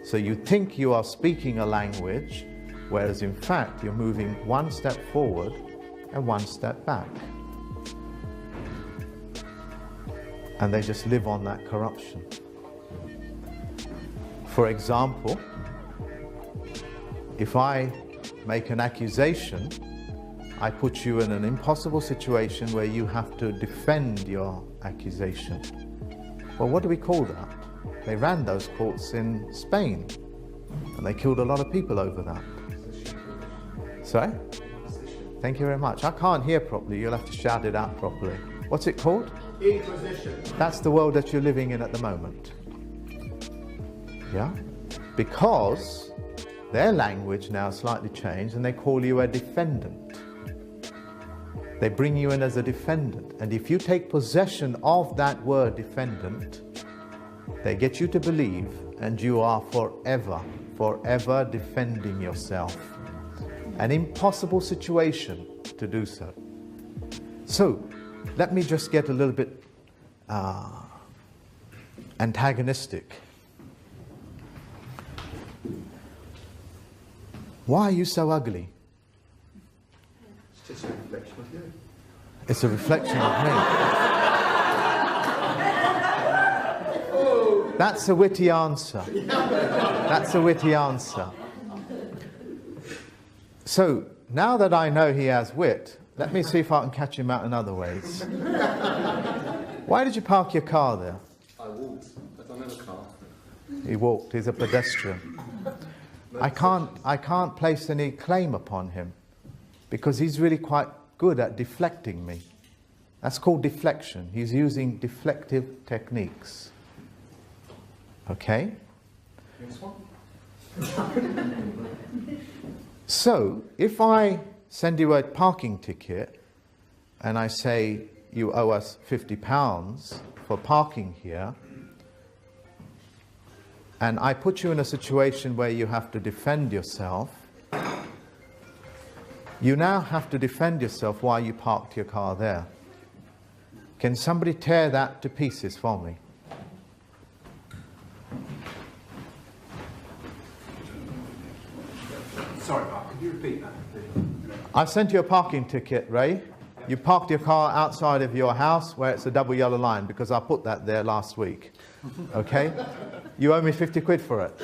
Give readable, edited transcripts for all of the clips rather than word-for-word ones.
So you think you are speaking a language, whereas in fact you're moving one step forward and one step back. And they just live on that corruption. For example, if I make an accusation, I put you in an impossible situation where you have to defend your accusation. Well, what do we call that? They ran those courts in Spain, and they killed a lot of people over that. Sorry? Thank you very much. I can't hear properly. You'll have to shout it out properly. What's it called? Inquisition. That's the world that you're living in at the moment. Yeah? Because their language now slightly changed and they call you a defendant. They bring you in as a defendant. And if you take possession of that word defendant, they get you to believe and you are forever defending yourself. An impossible situation to do so. So, let me just get a little bit antagonistic. Why are you so ugly? It's just a reflection of you. It's a reflection of me. That's a witty answer. That's a witty answer. So, now that I know he has wit, let me see if I can catch him out in other ways. Why did you park your car there? I walked. I don't have a car. He walked. He's a pedestrian. I can't place any claim upon him because he's really quite good at deflecting me. That's called deflection. He's using deflective techniques. Okay? Next one. So, if I send you a parking ticket and I say you owe us £50 for parking here, and I put you in a situation where you have to defend yourself, you now have to defend yourself while you parked your car there. Can somebody tear that to pieces for me? Sorry, Mark, could you repeat that, please? I sent you a parking ticket, Ray. You parked your car outside of your house where it's a double yellow line because I put that there last week. Okay? You owe me 50 quid for it.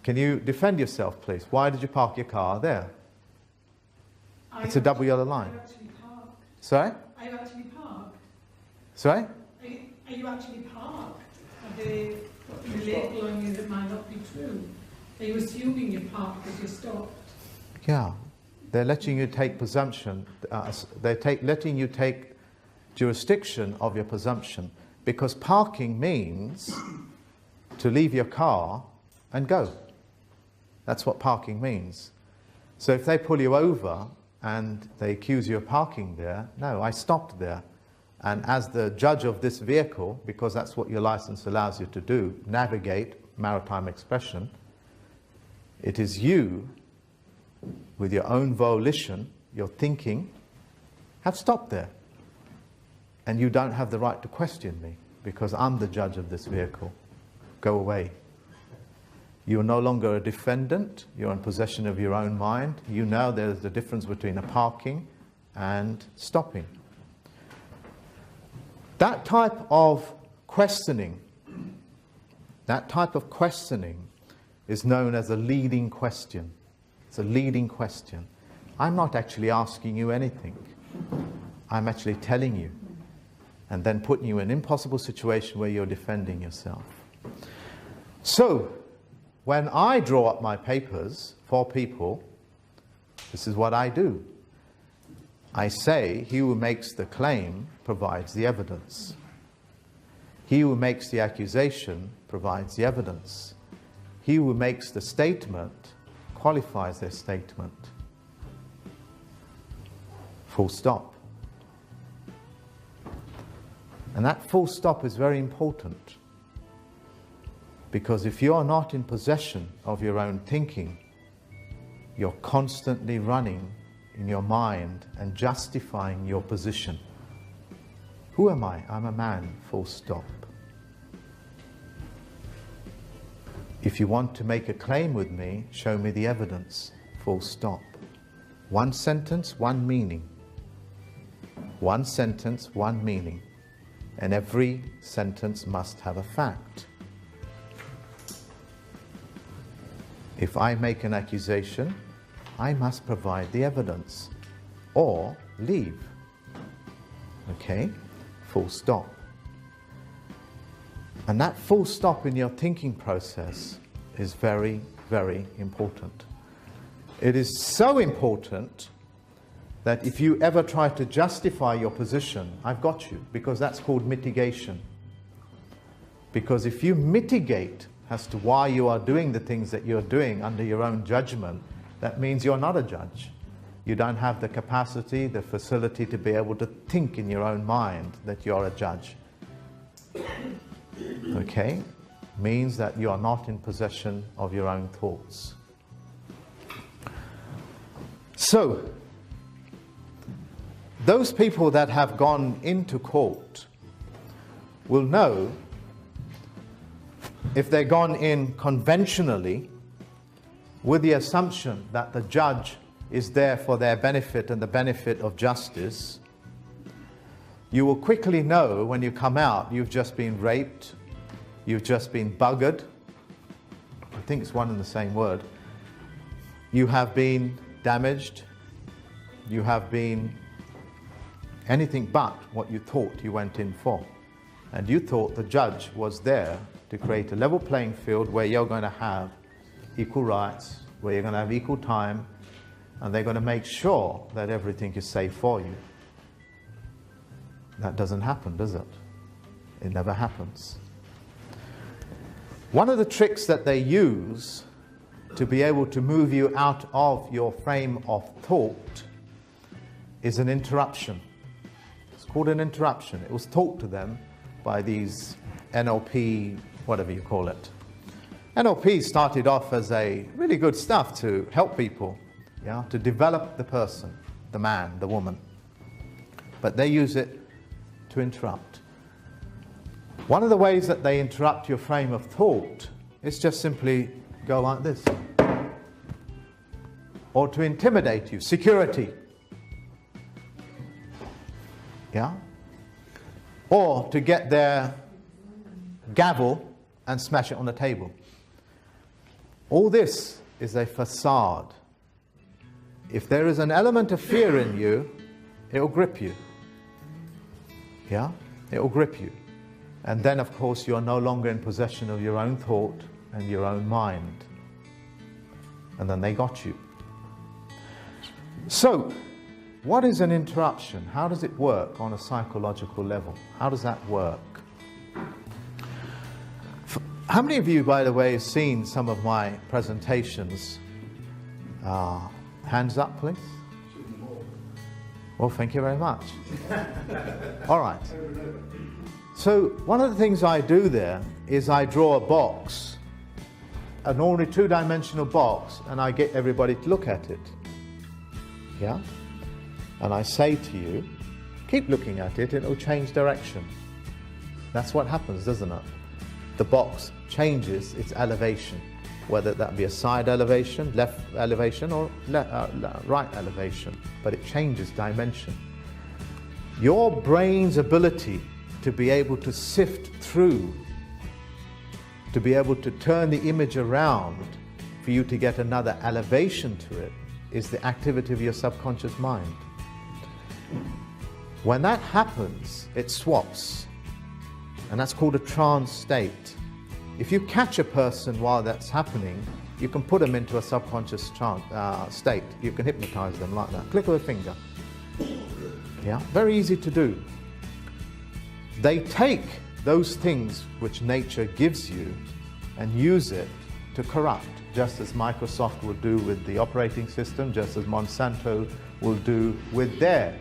Can you defend yourself, please? Why did you park your car there? It's a double yellow line. Are you actually parked? Sorry? Are you actually parked? Sorry? Are you actually parked? Are they putting a label on you that might not be true? Are you assuming you're parked because you stopped? Yeah. They're letting you take presumption. Letting you take jurisdiction of your presumption, because parking means to leave your car and go. That's what parking means. So if they pull you over and they accuse you of parking there, no, I stopped there. And as the judge of this vehicle, because that's what your license allows you to do, navigate maritime expression, it is you, with your own volition, your thinking, have stopped there. And you don't have the right to question me, because I'm the judge of this vehicle. Go away. You're no longer a defendant. You're in possession of your own mind. You know there's a difference between a parking and stopping. That type of questioning is known as a leading question. It's a leading question. I'm not actually asking you anything. I'm actually telling you, and then putting you in an impossible situation where you're defending yourself. So, when I draw up my papers for people, this is what I do. I say, he who makes the claim provides the evidence. He who makes the accusation provides the evidence. He who makes the statement qualifies their statement. Full stop. And that full stop is very important, because if you are not in possession of your own thinking, you're constantly running in your mind and justifying your position. Who am I? I'm a man, full stop. If you want to make a claim with me, show me the evidence. Full stop. One sentence, one meaning. One sentence, one meaning. And every sentence must have a fact. If I make an accusation, I must provide the evidence or leave. Okay? Full stop. And that full stop in your thinking process is very, very important. It is so important that if you ever try to justify your position, I've got you, because that's called mitigation. Because if you mitigate as to why you are doing the things that you're doing under your own judgment, that means you're not a judge. You don't have the capacity, the facility to be able to think in your own mind that you're a judge. Okay? Means that you are not in possession of your own thoughts. So, those people that have gone into court will know, if they're gone in conventionally, with the assumption that the judge is there for their benefit and the benefit of justice, you will quickly know when you come out you've just been raped, you've just been buggered. I think it's one and the same word. You have been damaged. You have been anything but what you thought you went in for. And you thought the judge was there to create a level playing field where you're going to have equal rights, where you're going to have equal time, and they're going to make sure that everything is safe for you. That doesn't happen, does it? It never happens. One of the tricks that they use to be able to move you out of your frame of thought is an interruption. It's called an interruption. It was taught to them by these NLP, whatever you call it. NLP started off as a really good stuff to help people, yeah, to develop the person, the man, the woman. But they use it to interrupt. One of the ways that they interrupt your frame of thought is just simply go like this. Or to intimidate you, security. Yeah? Or to get their gavel and smash it on the table. All this is a facade. If there is an element of fear in you, it will grip you. Yeah? It will grip you. And then, of course, you are no longer in possession of your own thought and your own mind. And then they got you. So, what is an interruption? How does it work on a psychological level? How does that work? How many of you, by the way, have seen some of my presentations? Hands up, please. Well, thank you very much. All right. So one of the things I do there is I draw a box, an ordinary two-dimensional box, and I get everybody to look at it. Yeah? And I say to you, keep looking at it, it'll change direction. That's what happens, doesn't it? The box changes its elevation, whether that be a side elevation, left elevation, or right elevation, but it changes dimension. Your brain's ability to be able to sift through, to be able to turn the image around for you to get another elevation to it, is the activity of your subconscious mind. When that happens, it swaps, and that's called a trance state. If you catch a person while that's happening, you can put them into a subconscious state. You can hypnotize them like that. Click of a finger. Yeah, very easy to do. They take those things which nature gives you and use it to corrupt, just as Microsoft will do with the operating system, just as Monsanto will do with their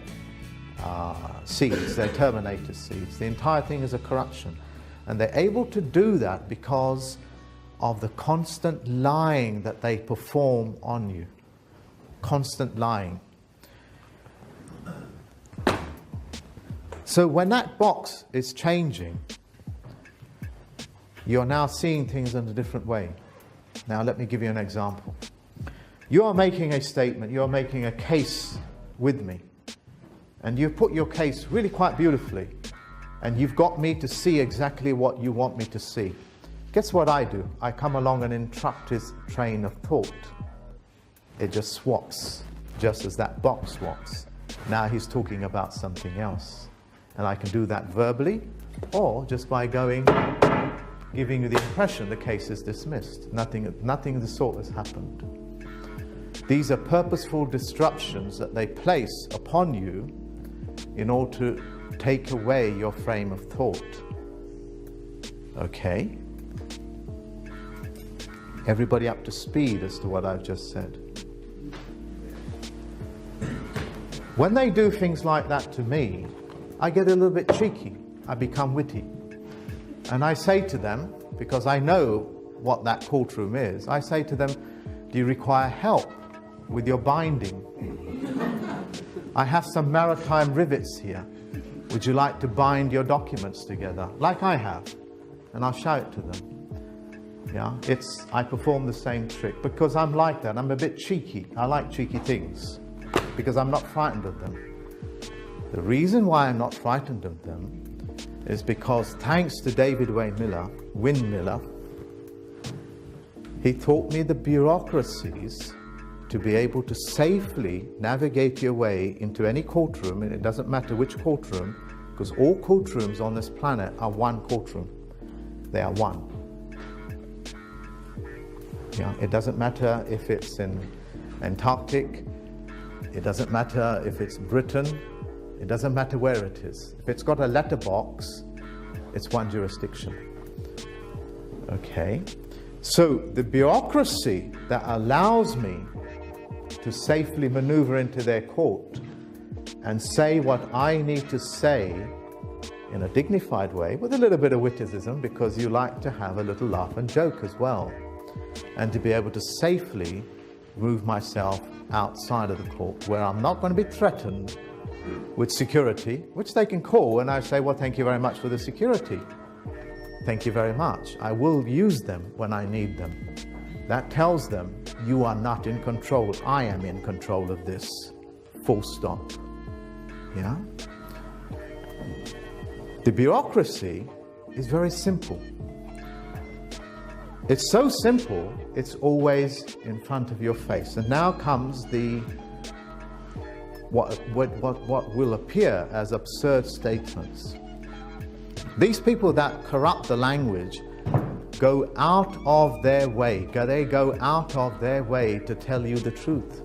seeds, their Terminator seeds. The entire thing is a corruption. And they're able to do that because of the constant lying that they perform on you. Constant lying. So when that box is changing, you're now seeing things in a different way. Now let me give you an example. You are making a statement, you are making a case with me, and you've put your case really quite beautifully, and you've got me to see exactly what you want me to see. Guess what I do? I come along and interrupt his train of thought. It just swaps, just as that box swaps. Now he's talking about something else. And I can do that verbally, or just by giving you the impression the case is dismissed. Nothing of the sort has happened. These are purposeful disruptions that they place upon you in order to take away your frame of thought. Okay? Everybody up to speed as to what I've just said? When they do things like that to me, I get a little bit cheeky. I become witty. And I say to them, because I know what that courtroom is, I say to them, do you require help with your binding? I have some maritime rivets here. Would you like to bind your documents together, like I have? And I'll show it to them. Yeah, I perform the same trick because I'm like that. I'm a bit cheeky. I like cheeky things because I'm not frightened of them. The reason why I'm not frightened of them is because thanks to David Wynne Miller, he taught me the bureaucracies to be able to safely navigate your way into any courtroom, and it doesn't matter which courtroom, because all courtrooms on this planet are one courtroom. They are one. Yeah, it doesn't matter if it's in Antarctic, it doesn't matter if it's Britain, it doesn't matter where it is. If it's got a letterbox, it's one jurisdiction. Okay, so the bureaucracy that allows me to safely maneuver into their court and say what I need to say in a dignified way, with a little bit of witticism, because you like to have a little laugh and joke as well, and to be able to safely move myself outside of the court, where I'm not going to be threatened with security, which they can call, and I say, well, thank you very much for the security. Thank you very much. I will use them when I need them. That tells them, you are not in control. I am in control of this. Full stop. Yeah? The bureaucracy is very simple. It's so simple, it's always in front of your face. And now comes what will appear as absurd statements. These people that corrupt the language go out of their way. They go out of their way to tell you the truth.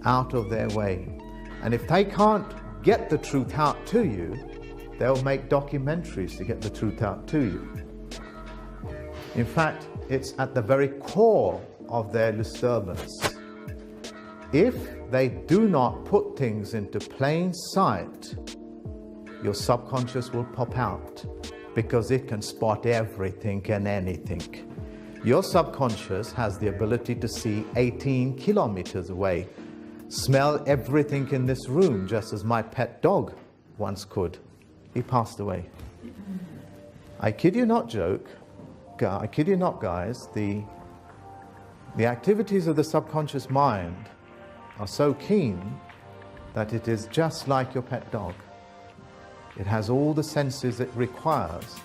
Out of their way. And if they can't get the truth out to you, they'll make documentaries to get the truth out to you. In fact, it's at the very core of their disturbance. If they do not put things into plain sight, your subconscious will pop out, because it can spot everything and anything. Your subconscious has the ability to see 18 kilometers away, smell everything in this room, just as my pet dog once could. He passed away. I kid you not, guys, the activities of the subconscious mind are so keen that it is just like your pet dog. It has all the senses it requires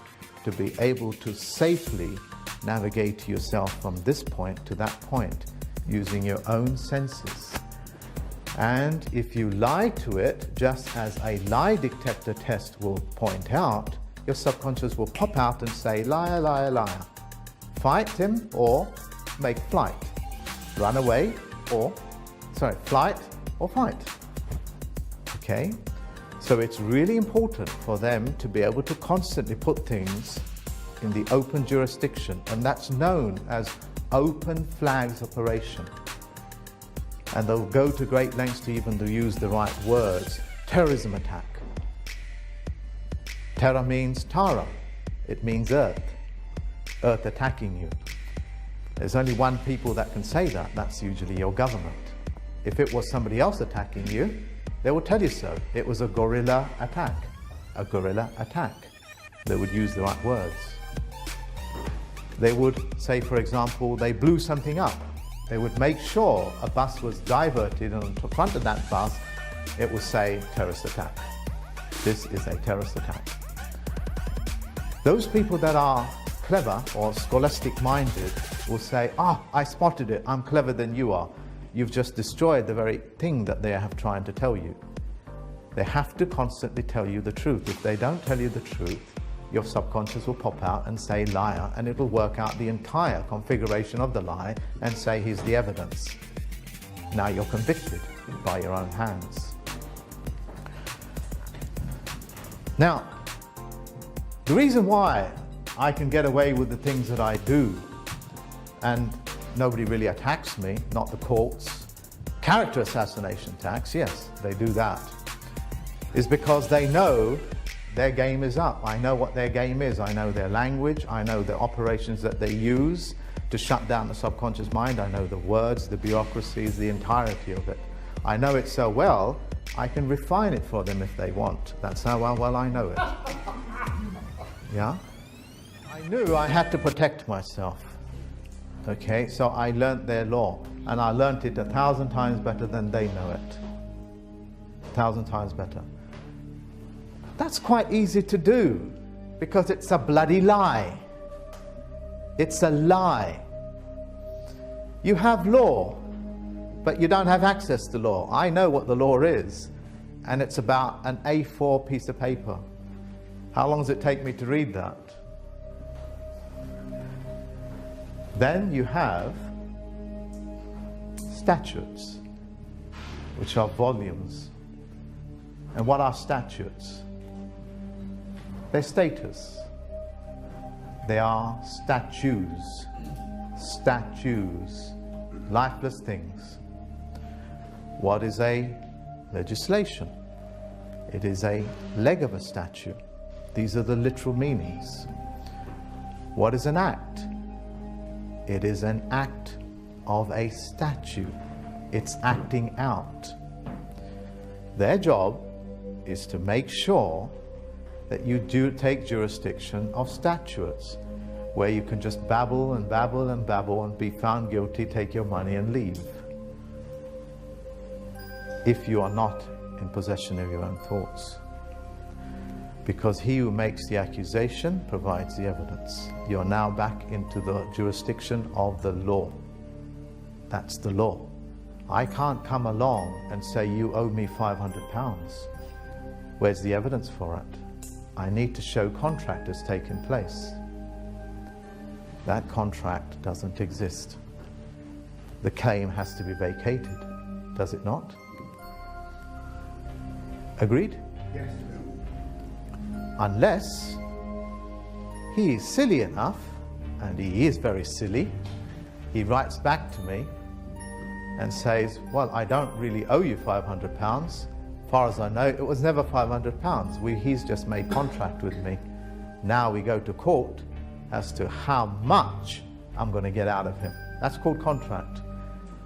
to be able to safely navigate yourself from this point to that point using your own senses. And if you lie to it, just as a lie detector test will point out, your subconscious will pop out and say, liar, liar, liar. Fight him or make flight. Run away or, flight or fight. Okay? So it's really important for them to be able to constantly put things in the open jurisdiction, and that's known as open flags operation. And they'll go to great lengths to even to use the right words. Terrorism attack. Terror means Tara. It means earth. Earth attacking you. There's only one people that can say that. That's usually your government. If it was somebody else attacking you, they will tell you so. It was a guerrilla attack. A guerrilla attack. They would use the right words. They would say, for example, they blew something up. They would make sure a bus was diverted, and on the front of that bus it would say terrorist attack. This is a terrorist attack. Those people that are clever or scholastic minded will say, I spotted it, I'm clever than you are. You've just destroyed the very thing that they have trying to tell you. They have to constantly tell you the truth. If they don't tell you the truth, your subconscious will pop out and say liar, and it will work out the entire configuration of the lie and say, here's the evidence. Now you're convicted by your own hands. Now, the reason why I can get away with the things that I do and nobody really attacks me, not the courts, character assassination attacks, yes, they do that, is because they know their game is up. I know what their game is. I know their language. I know the operations that they use to shut down the subconscious mind. I know the words, the bureaucracies, the entirety of it. I know it so well, I can refine it for them if they want. That's how well I know it. Yeah? I knew I had to protect myself. Okay, so I learnt their law, and I learnt it 1,000 times better than they know it. 1,000 times better. That's quite easy to do, because it's a bloody lie. It's a lie. You have law, but you don't have access to law. I know what the law is, and it's about an A4 piece of paper. How long does it take me to read that? Then you have statutes, which are volumes. And what are statutes? They're status. They are statues. Statues. Lifeless things. What is a legislation? It is a leg of a statue. These are the literal meanings. What is an act? It is an act of a statue. It's acting out. Their job is to make sure that you do take jurisdiction of statutes, where you can just babble and babble and babble and be found guilty, take your money and leave, if you are not in possession of your own thoughts. Because he who makes the accusation provides the evidence. You are now back into the jurisdiction of the law. That's the law. I can't come along and say, you owe me £500. Where's the evidence for it? I need to show contract has taken place. That contract doesn't exist. The claim has to be vacated, does it not? Agreed? Yes. Unless he is silly enough, and he is very silly, he writes back to me and says, well, I don't really owe you £500. As far as I know, it was never £500. He's just made contract with me. Now we go to court as to how much I'm going to get out of him. That's called contract.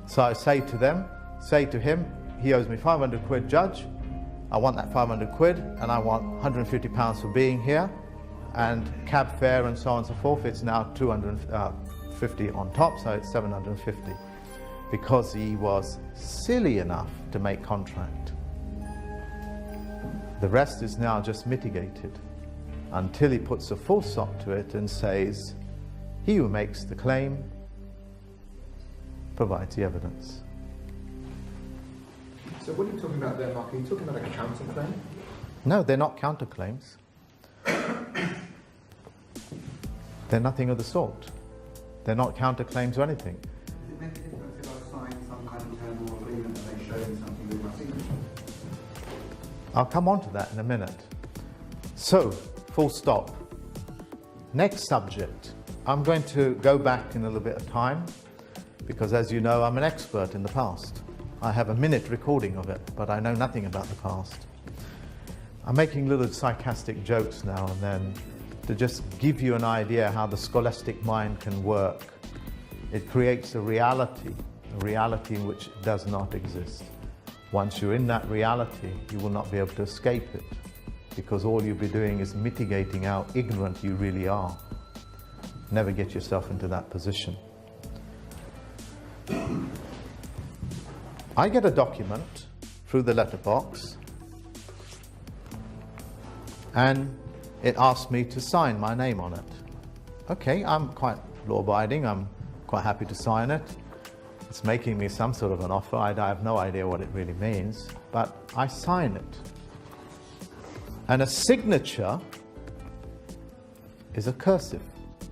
So I say to him, he owes me 500 quid, judge. I want that 500 quid, and I want 150 pounds for being here, and cab fare and so on and so forth. It's now 250 on top, so it's 750. Because he was silly enough to make contract. The rest is now just mitigated until he puts a full stop to it and says, he who makes the claim provides the evidence. So what are you talking about there, Mark? Are you talking about a counterclaim? No, they're not counterclaims. They're nothing of the sort. They're not counterclaims or anything. Does it make a difference if I sign some kind of term or agreement that they show me something with my signature? I'll come on to that in a minute. So, full stop. Next subject. I'm going to go back in a little bit of time, because as you know, I'm an expert in the past. I have a minute recording of it, but I know nothing about the past. I'm making little sarcastic jokes now and then to just give you an idea how the scholastic mind can work. It creates a reality which does not exist. Once you're in that reality, you will not be able to escape it, because all you'll be doing is mitigating how ignorant you really are. Never get yourself into that position. I get a document through the letterbox and it asks me to sign my name on it. Okay, I'm quite law-abiding, I'm quite happy to sign it. It's making me some sort of an offer. I have no idea what it really means, but I sign it. And a signature is a cursive.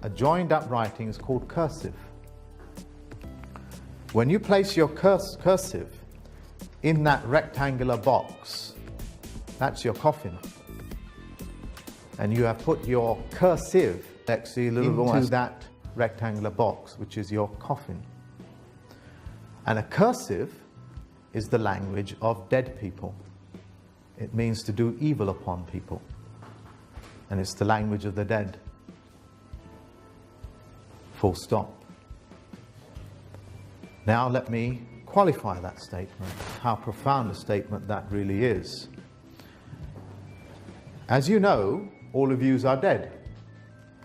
A joined up writing is called cursive. When you place your cursive in that rectangular box, that's your coffin. And you have put your cursive into that rectangular box, which is your coffin. And a cursive is the language of dead people. It means to do evil upon people. And it's the language of the dead. Full stop. Now let me qualify that statement, how profound a statement that really is. As you know, all of yous are dead.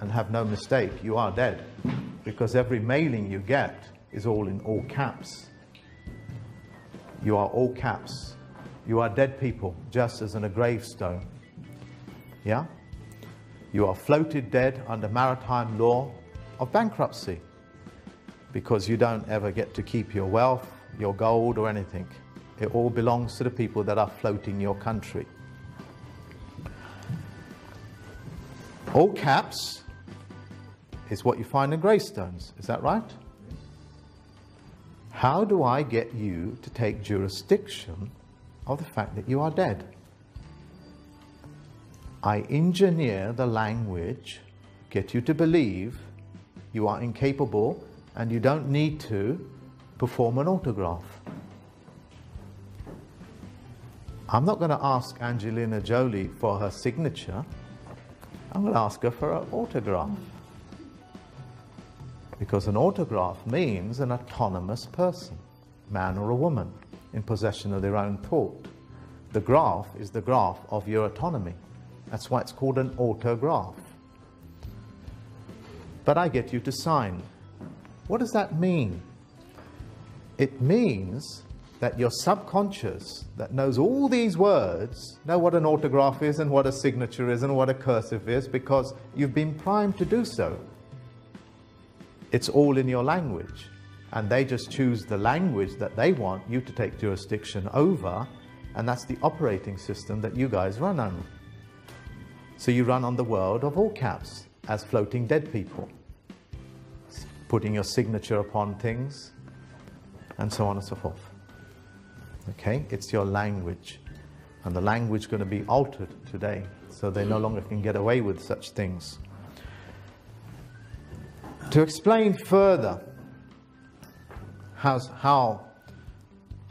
And have no mistake, you are dead. Because every mailing you get is all in all caps. You are all caps. You are dead people, just as in a gravestone. Yeah? You are floated dead under maritime law of bankruptcy. Because you don't ever get to keep your wealth, your gold or anything. It all belongs to the people that are floating your country. All caps is what you find in gravestones. Is that right? How do I get you to take jurisdiction of the fact that you are dead? I engineer the language, get you to believe you are incapable and you don't need to perform an autograph. I'm not going to ask Angelina Jolie for her signature. I'm going to ask her for an autograph. Because an autograph means an autonomous person, man or a woman, in possession of their own thought. The graph is the graph of your autonomy. That's why it's called an autograph. But I get you to sign. What does that mean? It means that your subconscious that knows all these words know what an autograph is and what a signature is and what a cursive is, because you've been primed to do so. It's all in your language, and they just choose the language that they want you to take jurisdiction over, and that's the operating system that you guys run on. So you run on the world of all caps as floating dead people, putting your signature upon things, and so on and so forth. Okay, it's your language, and the language is going to be altered today, so they no longer can get away with such things. To explain further how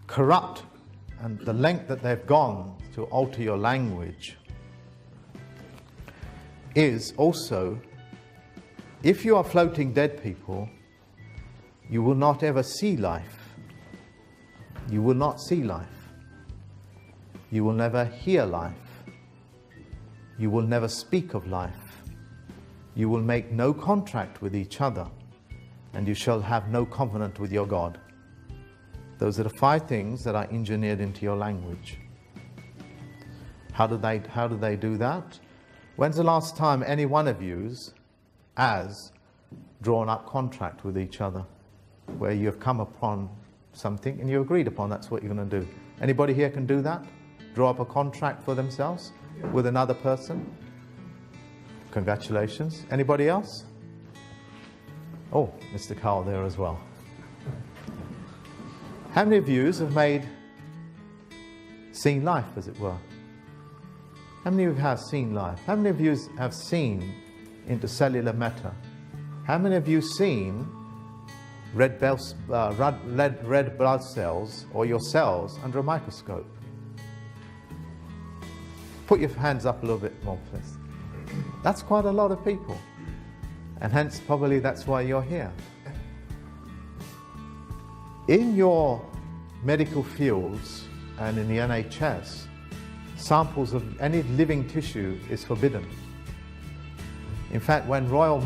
corrupt and the length that they've gone to alter your language is also, if you are floating dead people, you will not ever see life. You will not see life. You will never hear life. You will never speak of life. You will make no contract with each other, and you shall have no covenant with your God. Those are the 5 things that are engineered into your language. How do they do that? When's the last time any one of yous has drawn up contract with each other, where you have come upon something and you agreed upon that's what you're going to do? Anybody here can do that? Draw up a contract for themselves with another person? Congratulations. Anybody else? Oh, Mr. Carl there as well. How many of you have seen life, as it were? How many of you have seen life? How many of you have seen intercellular matter? How many of you seen red blood cells or your cells under a microscope? Put your hands up a little bit more, please. That's quite a lot of people, and hence probably that's why you're here. In your medical fields and in the NHS, samples of any living tissue is forbidden. In fact, when Royal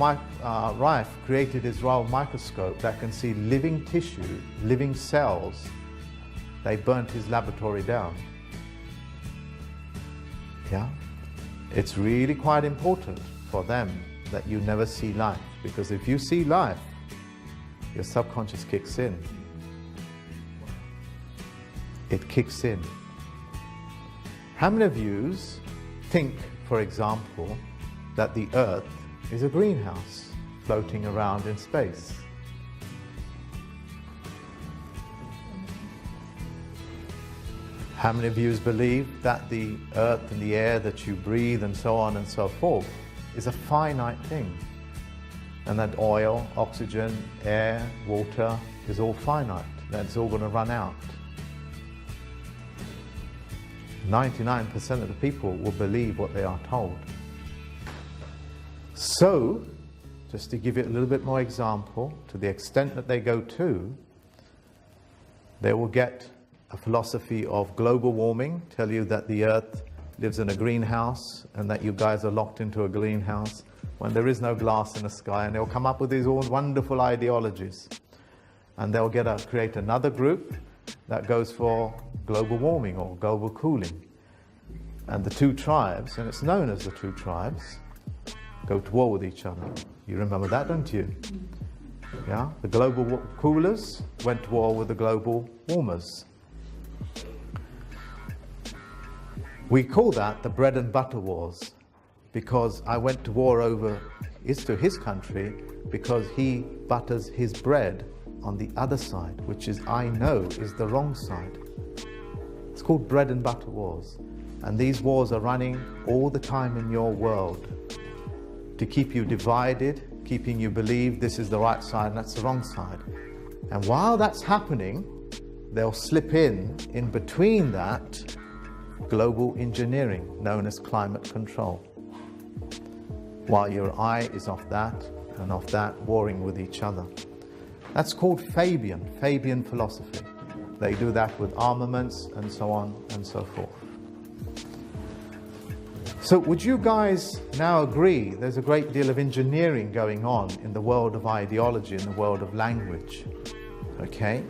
Rife created his Raoul microscope that can see living tissue, living cells, they burnt his laboratory down. Yeah? It's really quite important for them that you never see life, because if you see life, your subconscious kicks in. It kicks in. How many of you think, for example, that the Earth is a greenhouse floating around in space? How many of you believe that the Earth and the air that you breathe and so on and so forth is a finite thing, and that oil, oxygen, air, water is all finite, that it's all going to run out? 99% of the people will believe what they are told. So, just to give you a little bit more example, to the extent that they go to, they will get a philosophy of global warming, tell you that the Earth lives in a greenhouse and that you guys are locked into a greenhouse when there is no glass in the sky, and they'll come up with these all wonderful ideologies. And they'll create another group that goes for global warming or global cooling. And the two tribes, and it's known as the two tribes, go to war with each other. You remember that, don't you? Yeah? The global coolers went to war with the global warmers. We call that the bread and butter wars, because I went to war over his country because he butters his bread on the other side, which is, I know, is the wrong side. It's called bread and butter wars. And these wars are running all the time in your world to keep you divided, keeping you believe this is the right side and that's the wrong side. And while that's happening, they'll slip in between that, global engineering, known as climate control. While your eye is off that and off that, warring with each other. That's called Fabian philosophy. They do that with armaments and so on and so forth. So would you guys now agree there's a great deal of engineering going on in the world of ideology, in the world of language? Okay?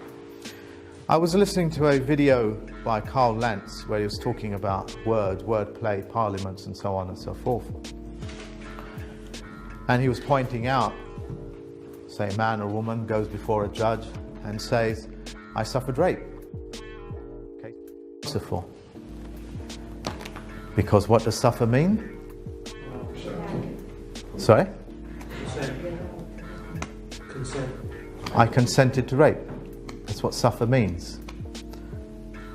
I was listening to a video by Karl Lentz where he was talking about words, wordplay, parliaments and so on and so forth. And he was pointing out, say a man or woman goes before a judge and says, I suffered rape. Okay, so for. Because what does suffer mean? Sorry? Consent. I consented to rape. That's what suffer means.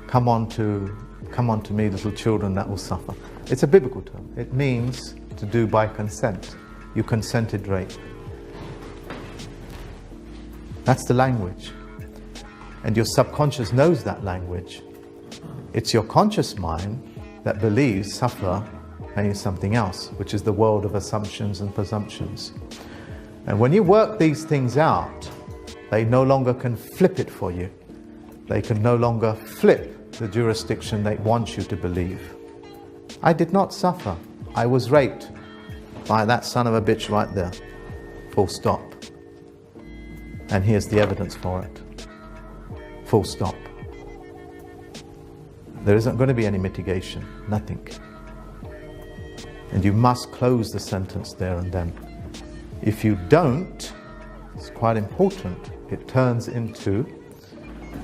Come on to me, little children that will suffer. It's a biblical term. It means to do by consent. You consented rape. That's the language. And your subconscious knows that language. It's your conscious mind that believes suffer means something else, which is the world of assumptions and presumptions. And when you work these things out, they no longer can flip it for you. They can no longer flip the jurisdiction they want you to believe. I did not suffer. I was raped by that son of a bitch right there. Full stop. And here's the evidence for it. Full stop. There isn't going to be any mitigation. Nothing. And you must close the sentence there and then. If you don't, it's quite important, it turns into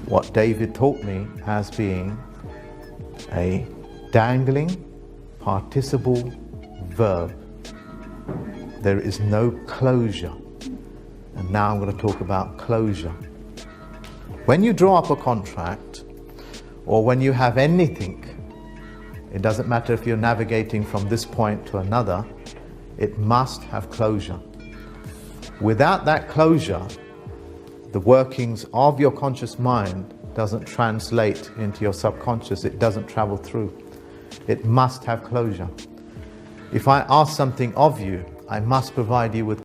what David taught me as being a dangling participle verb. There is no closure. And now I'm going to talk about closure. When you draw up a contract, or when you have anything, it doesn't matter if you're navigating from this point to another, it must have closure. Without that closure, the workings of your conscious mind doesn't translate into your subconscious, it doesn't travel through. It must have closure. If I ask something of you, I must provide you with